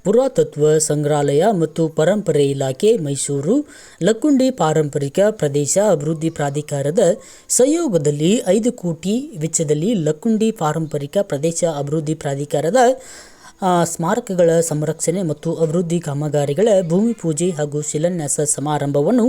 ಪುರಾತತ್ವ ಸಂಗ್ರಹಾಲಯ ಮತ್ತು ಪರಂಪರೆ ಇಲಾಖೆ ಮೈಸೂರು ಲಕ್ಕುಂಡಿ ಪಾರಂಪರಿಕ ಪ್ರದೇಶ ಅಭಿವೃದ್ಧಿ ಪ್ರಾಧಿಕಾರದ ಸಹಯೋಗದಲ್ಲಿ 5 ಕೋಟಿ ವೆಚ್ಚದಲ್ಲಿ ಲಕ್ಕುಂಡಿ ಪಾರಂಪರಿಕ ಪ್ರದೇಶ ಅಭಿವೃದ್ಧಿ ಪ್ರಾಧಿಕಾರದ ಸ್ಮಾರಕಗಳ ಸಂರಕ್ಷಣೆ ಮತ್ತು ಅಭಿವೃದ್ಧಿ ಕಾಮಗಾರಿಗಳ ಭೂಮಿ ಪೂಜೆ ಹಾಗೂ ಶಿಲಾನ್ಯಾಸ ಸಮಾರಂಭವನ್ನು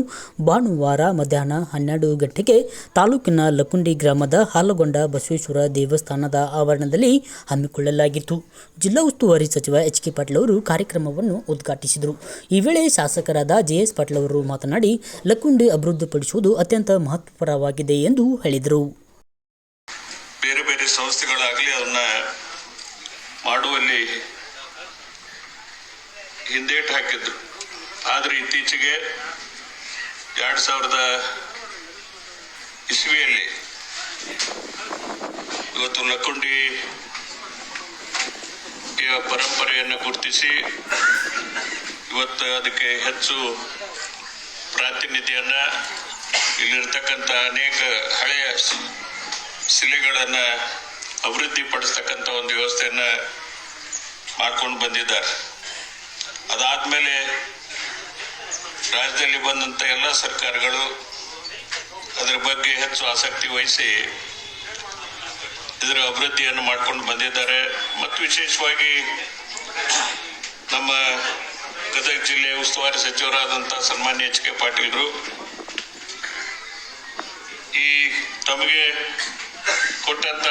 ಭಾನುವಾರ ಮಧ್ಯಾಹ್ನ 12 ಗಂಟೆಗೆ ತಾಲೂಕಿನ ಲಕ್ಕುಂಡಿ ಗ್ರಾಮದ ಹಾಲಗೊಂಡ ಬಸವೇಶ್ವರ ದೇವಸ್ಥಾನದ ಆವರಣದಲ್ಲಿ ಹಮ್ಮಿಕೊಳ್ಳಲಾಗಿತ್ತು. ಜಿಲ್ಲಾ ಉಸ್ತುವಾರಿ ಸಚಿವ ಎಚ್ ಕೆ ಪಾಟೀಲ್ ಅವರು ಕಾರ್ಯಕ್ರಮವನ್ನು ಉದ್ಘಾಟಿಸಿದರು. ಈ ವೇಳೆ ಶಾಸಕರಾದ ಜೆ.ಎಸ್. ಪಾಟೀಲ್ ಅವರು ಮಾತನಾಡಿ, ಲಕ್ಕುಂಡಿ ಅಭಿವೃದ್ಧಿಪಡಿಸುವುದು ಅತ್ಯಂತ ಮಹತ್ವಪರವಾಗಿದೆ ಎಂದು ಹೇಳಿದರು. ಬೇರೆ ಬೇರೆ ಸಂಸ್ಥೆಗಳಾಗಲಿ ಅದನ್ನ ಮಾಡುವಲ್ಲಿ ಹಿಂದೇಟು ಹಾಕಿದ್ರು. ಆದರೆ ಇತ್ತೀಚೆಗೆ 2000 ಇಸ್ವಿಯಲ್ಲಿ ಇವತ್ತು ಲಕ್ಕುಂಡಿ ಪರಂಪರೆಯನ್ನು ಗುರುತಿಸಿ ಇವತ್ತು ಅದಕ್ಕೆ ಹೆಚ್ಚು ಪ್ರಾತಿನಿಧ್ಯನ ಇಲ್ಲಿರ್ತಕ್ಕಂಥ ಅನೇಕ ಹಳೆಯ ಶಿಲೆಗಳನ್ನು ಅಭಿವೃದ್ಧಿ ಪಡಿಸ್ತಕ್ಕಂಥ ಒಂದು ವ್ಯವಸ್ಥೆಯನ್ನು ಮಾಡ್ಕೊಂಡು ಬಂದಿದ್ದಾರೆ. ಅದಾದಮೇಲೆ ರಾಜ್ಯದಲ್ಲಿ ಬಂದಂಥ ಎಲ್ಲ ಸರ್ಕಾರಗಳು ಅದರ ಬಗ್ಗೆ ಹೆಚ್ಚು ಆಸಕ್ತಿ ವಹಿಸಿ ಇದರ ಅಭಿವೃದ್ಧಿಯನ್ನು ಮಾಡ್ಕೊಂಡು ಬಂದಿದ್ದಾರೆ. ಮತ್ತು ವಿಶೇಷವಾಗಿ ನಮ್ಮ ಗದಗ ಜಿಲ್ಲೆಯ ಉಸ್ತುವಾರಿ ಸಚಿವರಾದಂಥ ಸನ್ಮಾನ್ಯ ಎಚ್ ಕೆ ಪಾಟೀಲ್ರು ಈ ತಮಗೆ ಕೊಟ್ಟಂಥ